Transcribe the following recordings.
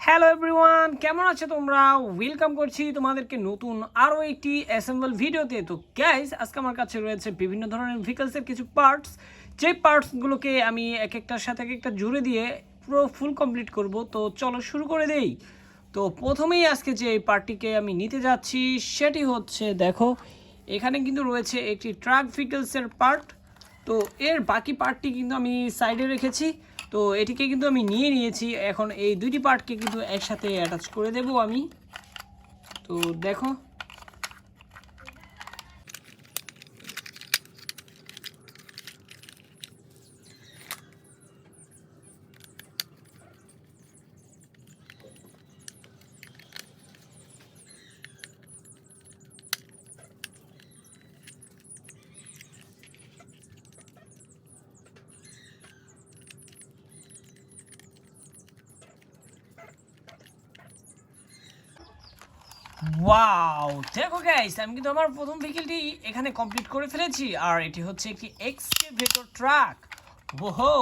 Hello everyone, কেমন আছো তোমরা? ওয়েলকাম করছি তোমাদেরকে নতুন আরও একটি অ্যাসেম্বল ভিডিওতে। তো গাইস, আজকে আমার কাছে রয়েছে বিভিন্ন ধরনের ভেহিকলসের কিছু পার্টস, যে পার্টসগুলোকে আমি এক একটার সাথে এক একটা জুড়ে দিয়ে পুরো ফুল কমপ্লিট করব। তো চলো শুরু করে দেই। তো প্রথমেই আজকে যে পার্টটিকে আমি নিতে যাচ্ছি সেটি হচ্ছে, দেখো এখানে কিন্তু রয়েছে একটি ট্রাক ভেহিকলসের পার্ট। তো এর বাকি পার্টটি কিন্তু আমি সাইডে রেখেছি। তো এটিকে কিন্তু আমি নিয়ে নিয়েছি। এখন এই দুইটি পার্টকে কিন্তু একসাথে অ্যাটাচ করে দেব আমি। তো দেখো, ওয়াও, দেখো গাইস, আমি কিন্তু আমার প্রথম ভেহিকলটি এখানে কমপ্লিট করে ফেলেছি। আর এটি হচ্ছে একটি এক্সকেভেটর ট্রাক। ওহো,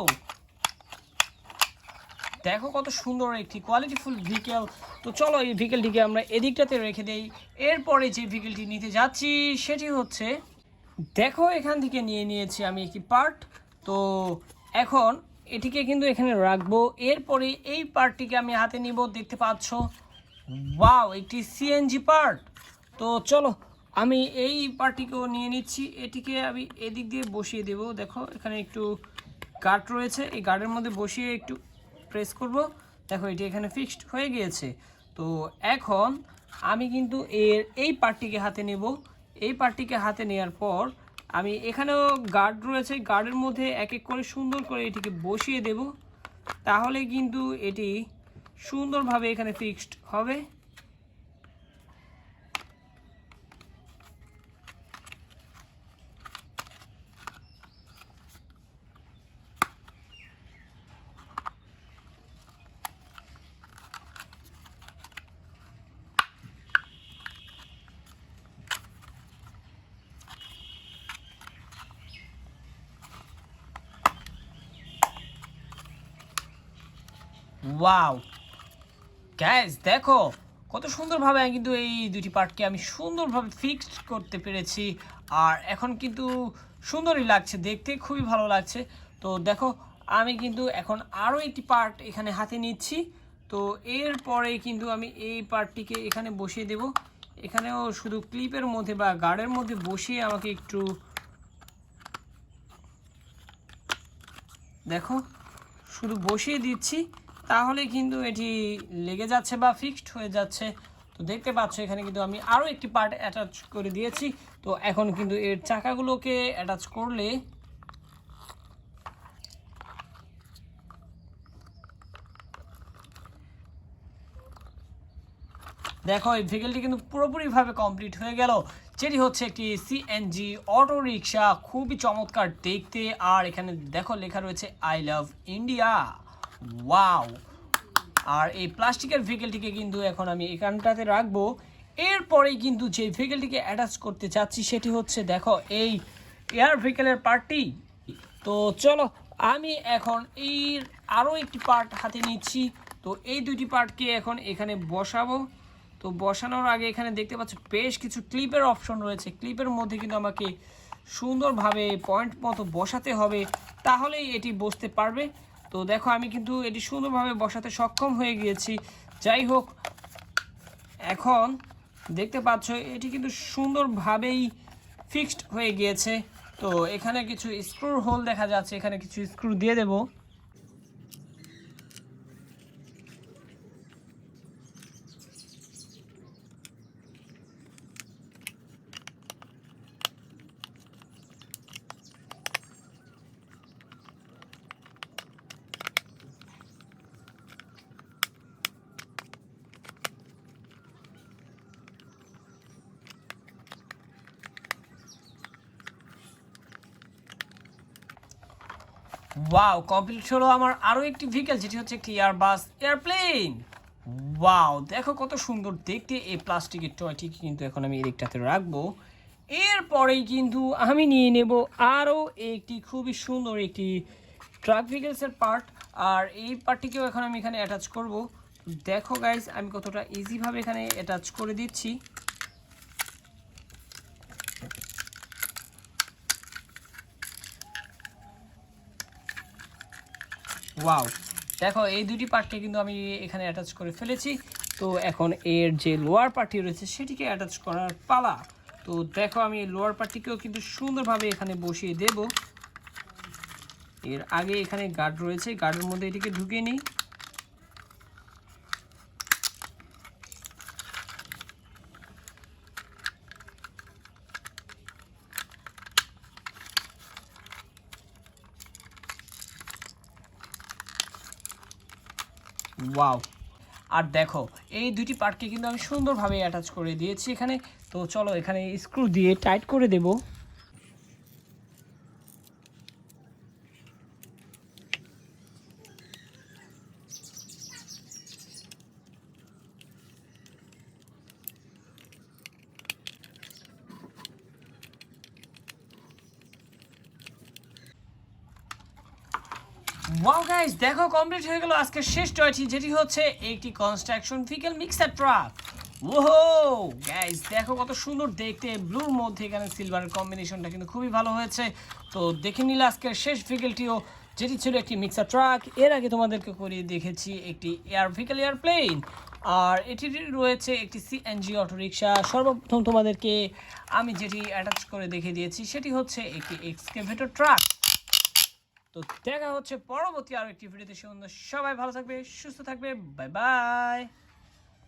দেখো কত সুন্দর একটি কোয়ালিটিফুল ভেহিকেল। তো চলো এই ভেহিকেলটিকে আমরা এদিকটাতে রেখে দেই। এরপরে যে ভেহিকেলটি নিতে যাচ্ছি সেটি হচ্ছে, দেখো এখান থেকে নিয়ে নিয়েছি আমি একটি পার্ট। তো এখন এটিকে কিন্তু এখানে রাখবো। এরপরে এই পার্টটিকে আমি হাতে নিব, দেখতে পাচ্ছ। ওয়াও, একটি সিএনজি পার্ট। তো চলো আমি এই পার্টটিকেও নিয়ে নিচ্ছি। এটিকে আমি এদিক দিয়ে বসিয়ে দেব। দেখো এখানে একটু গার্ড রয়েছে, এই গার্ডের মধ্যে বসিয়ে একটু প্রেস করব। দেখো এটি এখানে ফিক্সড হয়ে গিয়েছে। তো এখন আমি কিন্তু এই পার্টটিকে হাতে নেব। এই পার্টটিকে হাতে নেওয়ার পর আমি এখানেও গার্ড রয়েছে, গার্ডের মধ্যে এক এক করে সুন্দর করে এটিকে বসিয়ে দেব। তাহলে কিন্তু এটি সুন্দরভাবে এখানে ফিক্সড হবে। ওয়াও গ্যাস, দেখো কত সুন্দরভাবে কিন্তু এই দুটি পার্টকে আমি সুন্দরভাবে ফিক্সড করতে পেরেছি। আর এখন কিন্তু সুন্দরই লাগছে, দেখতে খুবই ভালো লাগছে। তো দেখো আমি কিন্তু এখন আরও একটি পার্ট এখানে হাতে নিচ্ছি। তো এরপরে কিন্তু আমি এই পার্টটিকে এখানে বসিয়ে দেব। এখানেও শুধু ক্লিপের মধ্যে বা গার্ডের মধ্যে বসিয়ে আমাকে একটু, দেখো শুধু বসিয়ে দিচ্ছি, তাহলে কিন্তু এটি লেগে যাচ্ছে বা ফিক্সড হয়ে যাচ্ছে। তো দেখতে পাচ্ছ এখানে কিন্তু আমি আরও একটি পার্ট অ্যাটাচ করে দিয়েছি। তো এখন কিন্তু এর চাকাগুলোকে অ্যাটাচ করলে, দেখো এই ভেহিকেলটি কিন্তু পুরোপুরিভাবে কমপ্লিট হয়ে গেল, যেটি হচ্ছে একটি সিএনজি অটো রিক্সা। খুবই চমৎকার দেখতে। আর এখানে দেখো লেখা রয়েছে আই লাভ ইন্ডিয়া। ওয়াও, আর এই প্লাস্টিকের ভেহিকেলটিকে কিন্তু এখন আমি এখানটাতে রাখবো। এরপরেই কিন্তু যে ভেহিকেলটিকে অ্যাটাচ করতে চাচ্ছি সেটি হচ্ছে, দেখো এই এয়ার ভেহিকেলের পার্টটি। তো চলো আমি এখন এই আরও একটি পার্ট হাতে নিচ্ছি। তো এই দুটি পার্টকে এখন এখানে বসাবো। তো বসানোর আগে এখানে দেখতে পাচ্ছ বেশ কিছু ক্লিপের অপশন রয়েছে। ক্লিপের মধ্যে কিন্তু আমাকে সুন্দরভাবে পয়েন্ট মতো বসাতে হবে, তাহলেই এটি বসতে পারবে। তো দেখো আমি কিন্তু এটি সুন্দরভাবে বসাতে সক্ষম হয়ে গিয়েছি। যাই হোক, এখন দেখতে পাচ্ছ এটি কিন্তু সুন্দরভাবেই ফিক্সড হয়ে গিয়েছে। তো এখানে কিছু স্ক্রুর হোল দেখা যাচ্ছে, এখানে কিছু স্ক্রু দিয়ে দেব। ওয়াও, কমপ্লিট হলো আমার আরও একটি ভেহিকেল, যেটি হচ্ছে একটি এয়ারবাস এয়ারপ্লেন। ওয়াও, দেখো কত সুন্দর দেখতে। এই প্লাস্টিকের টয়টি কিন্তু এখন আমি এদিকটাতে রাখবো। এরপরেই কিন্তু আমি নিয়ে নেব আরও একটি খুবই সুন্দর একটি ট্রাক ভেহিকেলসের পার্ট। আর এই পার্টটিকেও এখন আমি এখানে অ্যাটাচ করব। দেখো গাইস আমি কতটা ইজি ভাবে এখানে অ্যাটাচ করে দিচ্ছি। ওয়াও, দেখো এই দুটি পার্টকে কিন্তু আমি এখানে অ্যাটাচ করে ফেলেছি। তো এখন এর যে লোয়ার পার্টটি রয়েছে সেটিকে অ্যাটাচ করার পালা। তো দেখো আমি এই লোয়ার পার্টটিকেও কিন্তু সুন্দরভাবে এখানে বসিয়ে দেব। এর আগে এখানে গার্ড রয়েছে, গার্ডের মধ্যে এটিকে ঢুকিয়ে নিই। ওয়াও, আর দেখো এই দুটি পার্টকে কিন্তু আমি সুন্দরভাবে অ্যাটাচ করে দিয়েছি এখানে। তো চলো এখানে স্ক্রু দিয়ে টাইট করে দেব। ওয়াও গাইস, দেখো কমপ্লিট হয়ে গেল আজকের শেষ টয়টি, যেটি হচ্ছে একটি কনস্ট্রাকশন ভেহিকল মিক্সার ট্রাক। ওহো গাইস, দেখো কত সুন্দর দেখতে, ব্লুর মধ্যে এখানে সিলভারের কম্বিনেশনটা কিন্তু খুবই ভালো হয়েছে। তো দেখে নিলে আজকের শেষ ভেহিকলটিও, যেটি ছিল একটি মিক্সার ট্রাক। এর আগে তোমাদেরকে করিয়ে দেখেছি একটি এয়ার ভেহিকল এয়ারপ্লেন, আর এটি রয়েছে একটি সিএনজি অটোরিকশা। সর্বপ্রথম তোমাদেরকে আমি যেটি অ্যাটাচ করে দেখিয়ে দিয়েছি সেটি হচ্ছে একটি এক্সকেভেটর ট্রাক। তো দেখা হচ্ছে পরবর্তী আরো একটি ভিডিওতে। সবাই ভালো থাকবে, সুস্থ থাকবে, বাই বাই।